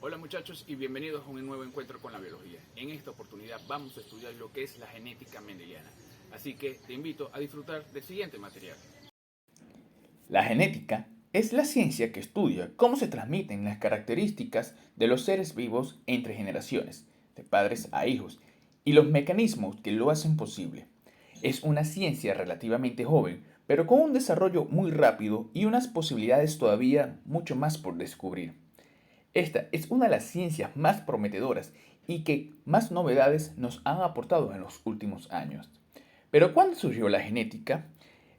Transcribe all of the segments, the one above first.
Hola muchachos y bienvenidos a un nuevo encuentro con la biología. En esta oportunidad vamos a estudiar lo que es la genética mendeliana. Así que te invito a disfrutar del siguiente material. La genética es la ciencia que estudia cómo se transmiten las características de los seres vivos entre generaciones, de padres a hijos, y los mecanismos que lo hacen posible. Es una ciencia relativamente joven, pero con un desarrollo muy rápido y unas posibilidades todavía mucho más por descubrir. Esta es una de las ciencias más prometedoras y que más novedades nos han aportado en los últimos años. Pero ¿cuándo surgió la genética?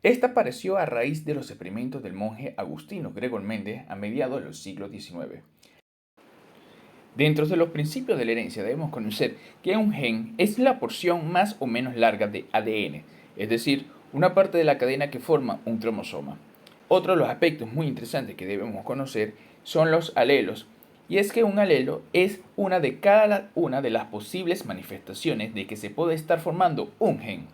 Esta apareció a raíz de los experimentos del monje agustino Gregor Mendel a mediados del siglo XIX. Dentro de los principios de la herencia debemos conocer que un gen es la porción más o menos larga de ADN, es decir, una parte de la cadena que forma un cromosoma. Otro de los aspectos muy interesantes que debemos conocer son los alelos, y es que un alelo es una de cada una de las posibles manifestaciones de que se puede estar formando un gen.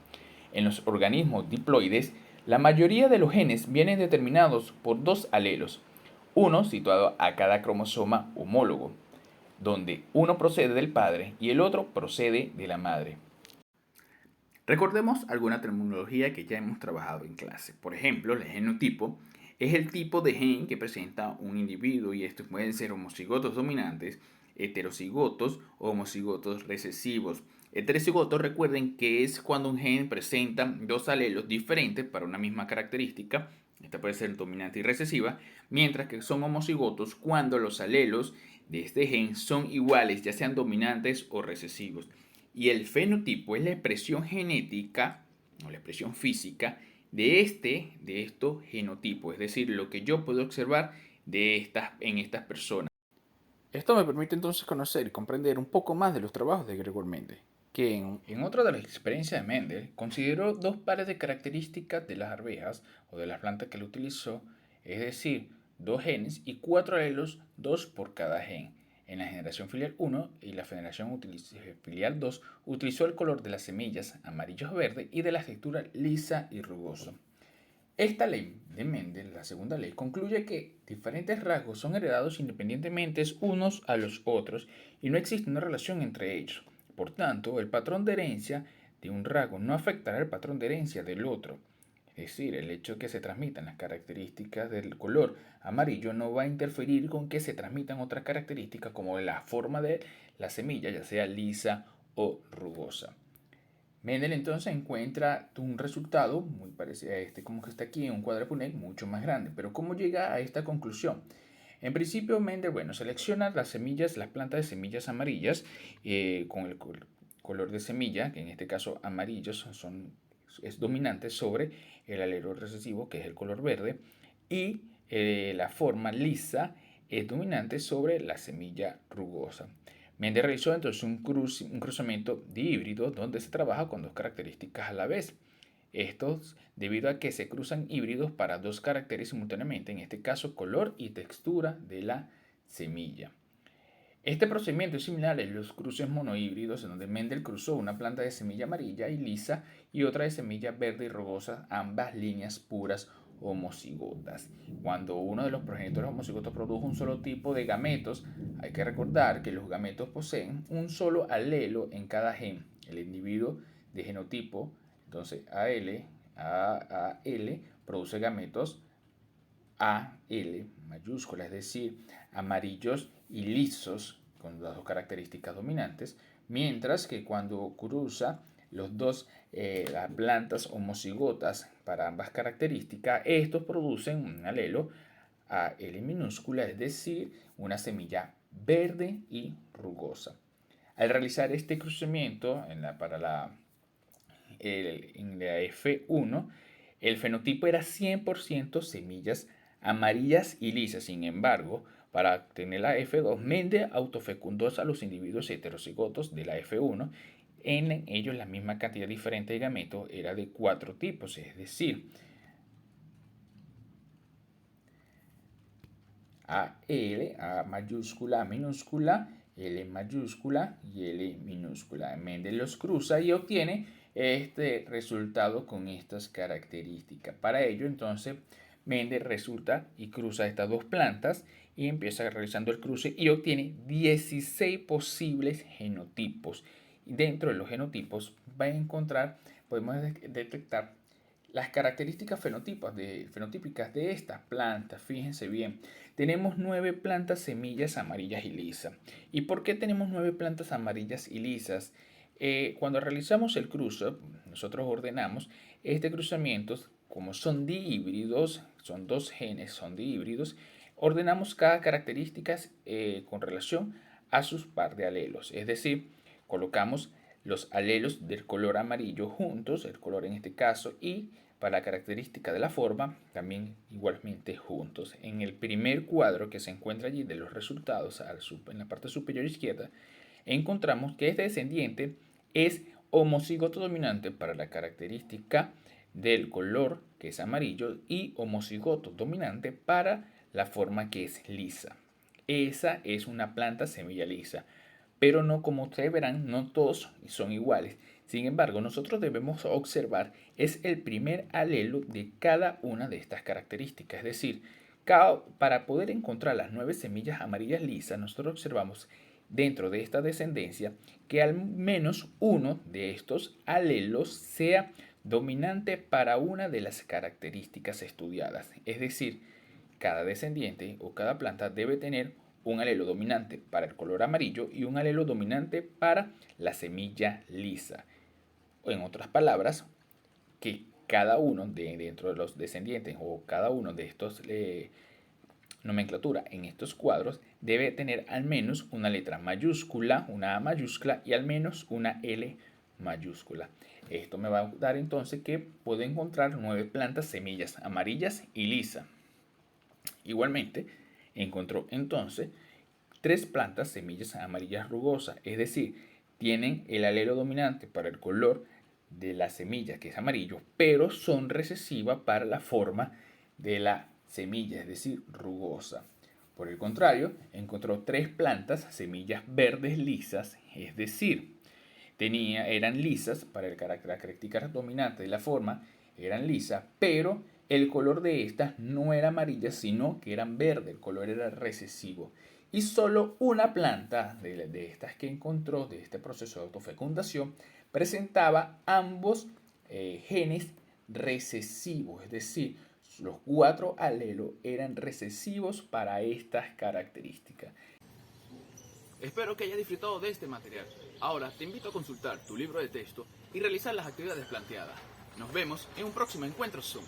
En los organismos diploides, la mayoría de los genes vienen determinados por dos alelos, uno situado a cada cromosoma homólogo, donde uno procede del padre y el otro procede de la madre. Recordemos alguna terminología que ya hemos trabajado en clase. Por ejemplo, el genotipo es el tipo de gen que presenta un individuo y estos pueden ser homocigotos dominantes, heterocigotos o homocigotos recesivos. Heterocigotos, recuerden que es cuando un gen presenta dos alelos diferentes para una misma característica. Esta puede ser dominante y recesiva, mientras que son homocigotos cuando los alelos de este gen son iguales, ya sean dominantes o recesivos. Y el fenotipo es la expresión genética o la expresión física de estos genotipos, es decir, lo que yo puedo observar en estas personas. Esto me permite entonces conocer y comprender un poco más de los trabajos de Gregor Mendel, que en otra de las experiencias de Mendel consideró dos pares de características de las arvejas o de las plantas que él utilizó, es decir, dos genes y cuatro alelos, dos por cada gen. En la generación filial 1 y la generación filial 2 utilizó el color de las semillas amarillo-verde y de la textura lisa y rugosa. Esta ley de Mendel, la segunda ley, concluye que diferentes rasgos son heredados independientemente unos a los otros y no existe una relación entre ellos. Por tanto, el patrón de herencia de un rasgo no afectará el patrón de herencia del otro. Es decir, el hecho de que se transmitan las características del color amarillo no va a interferir con que se transmitan otras características como la forma de la semilla, ya sea lisa o rugosa. Mendel entonces encuentra un resultado muy parecido a este como que está aquí en un cuadro Punnett mucho más grande. Pero ¿cómo llega a esta conclusión? En principio Mendel, selecciona las semillas, las plantas de semillas amarillas con el color de semilla, que en este caso amarillos es dominante sobre el alelo recesivo, que es el color verde, y la forma lisa es dominante sobre la semilla rugosa. Mendel realizó entonces un cruzamiento de híbridos donde se trabaja con dos características a la vez. Estos debido a que se cruzan híbridos para dos caracteres simultáneamente, en este caso color y textura de la semilla. Este procedimiento es similar a los cruces monohíbridos en donde Mendel cruzó una planta de semilla amarilla y lisa y otra de semilla verde y rugosa, ambas líneas puras homocigotas. Cuando uno de los progenitores homocigotos produjo un solo tipo de gametos, hay que recordar que los gametos poseen un solo alelo en cada gen. El individuo de genotipo, entonces AAL, produce gametos AL mayúscula, es decir, amarillos y lisos con las dos características dominantes, mientras que cuando cruza los dos las plantas homocigotas para ambas características, estos producen un alelo AL minúscula, es decir, una semilla verde y rugosa. Al realizar este cruzamiento en la F1, el fenotipo era 100% semillas amarillas y lisas. Sin embargo, para obtener la F2, Mendel autofecundó a los individuos heterocigotos de la F1. En ellos la misma cantidad diferente de gametos era de 4 tipos, es decir, AL, A mayúscula, A minúscula, L mayúscula y L minúscula. Mendel los cruza y obtiene este resultado con estas características. Para ello, entonces, Mendel resulta y cruza estas dos plantas y empieza realizando el cruce y obtiene 16 posibles genotipos. Y dentro de los genotipos podemos detectar las características fenotípicas de estas plantas. Fíjense bien, tenemos 9 plantas semillas amarillas y lisas. ¿Y por qué tenemos 9 plantas amarillas y lisas? Cuando realizamos el cruce, nosotros ordenamos este cruzamiento, como son dihíbridos, son dos genes, son dihíbridos, ordenamos cada característica con relación a sus par de alelos. Es decir, colocamos los alelos del color amarillo juntos, el color en este caso, y para la característica de la forma, también igualmente juntos. En el primer cuadro que se encuentra allí de los resultados, en la parte superior izquierda, encontramos que este descendiente es homocigoto dominante para la característica del color, que es amarillo, y homocigoto dominante para la forma, que es lisa. Esa es una planta semilla lisa, pero no, como ustedes verán, no todos son iguales. Sin embargo, nosotros debemos observar es el primer alelo de cada una de estas características. Es decir, para poder encontrar las 9 semillas amarillas lisas, nosotros observamos dentro de esta descendencia que al menos uno de estos alelos sea dominante para una de las características estudiadas. Es decir, cada descendiente o cada planta debe tener un alelo dominante para el color amarillo y un alelo dominante para la semilla lisa. O en otras palabras, que cada uno dentro de los descendientes o cada uno de estos nomenclatura en estos cuadros debe tener al menos una letra mayúscula, una A mayúscula y al menos una L mayúscula. Esto me va a dar entonces que puedo encontrar 9 plantas semillas amarillas y lisas. Igualmente, encontró entonces 3 plantas semillas amarillas rugosas, es decir, tienen el alelo dominante para el color de la semilla, que es amarillo, pero son recesivas para la forma de la semilla, es decir, rugosa. Por el contrario, encontró 3 plantas semillas verdes lisas, es decir, eran lisas para la característica dominante de la forma, eran lisas, pero el color de estas no era amarilla, sino que eran verde, el color era recesivo. Y solo una planta de estas que encontró, de este proceso de autofecundación, presentaba ambos genes recesivos, es decir, los 4 alelos eran recesivos para estas características. Espero que hayas disfrutado de este material. Ahora te invito a consultar tu libro de texto y realizar las actividades planteadas. Nos vemos en un próximo encuentro Zoom.